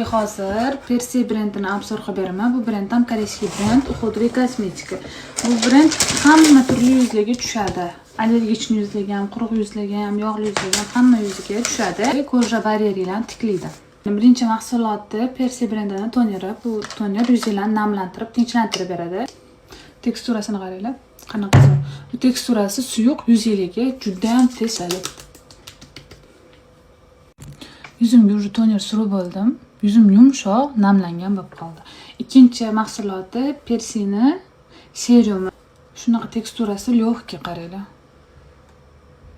Hozir Persi brendini obzor qilib beraman. Bu brend ham koreyskiy brend, uходовая kosmetika. Bu brend hamma turli yuzlarga tushadi. Allergik yuzlarga ham, quruq yuzlarga ham, yog'li yuzlarga ham hamma yuziga tushadi. Koja barrierini tiklaydi. Birinchi mahsuloti Persi brendining toneri. Bu toner yuzlarni namlantirib, tinchlantirib beradi. Teksturasini qaranglar. Qanaqa zo'r. Bu teksturasi suyuq, yuzlarga juda ham tez oladi. Yuzimga уже toner surib oldim. Yuzim yumshoq, namlangan bo'lib qoldi. Ikkinchi mahsuloti Persini serumi. Shunaqa teksturasi lёгкий qaranglar.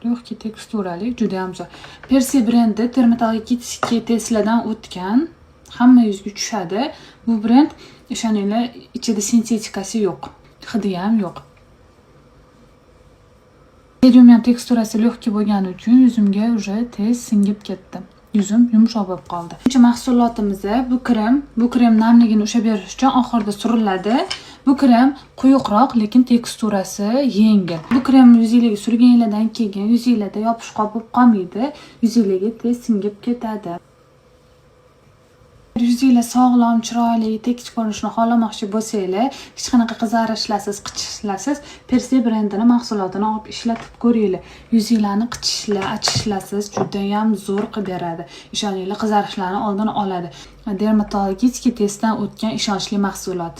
Lёгкий teksturali, juda ham zo'r. Persi brendi dermatologik testlardan o'tgan, hamma yuzga tushadi. Bu brend ishoninglar, ichida sintetikasi yo'q, hidi ham yo'q. Serum ham teksturasi lёгкий bo'lgani uchun yuzimga уже tez singib ketdi. Yuzim yumshoq bo'lib qoldi. Birinchi mahsulotimiz bu krem. Bu krem namligini ushlab berish uchun oxirida suriladi. Bu krem quyuqroq, lekin teksturasi yengil. Bu krem yuzingizga surganingizdan keyin yuzingizda yopishqoq bo'lib qolmaydi. Yuzingizga tez singib ketadi. Yuzingiz sog'lom, chiroyli, tekis ko'rinishni xohlamoqchi bo'lsangiz, hech qanaqa qizarishlarsiz, qichishlarsiz Persi brendining mahsulotini olib ishlatib ko'ringlar. Yuzingizlarni qichishlar, achishlarsiz juda ham zo'r qilib beradi. Ishoninglar, qizarishlarni oldini oladi. Dermatologik testdan o'tgan ishonchli mahsulot.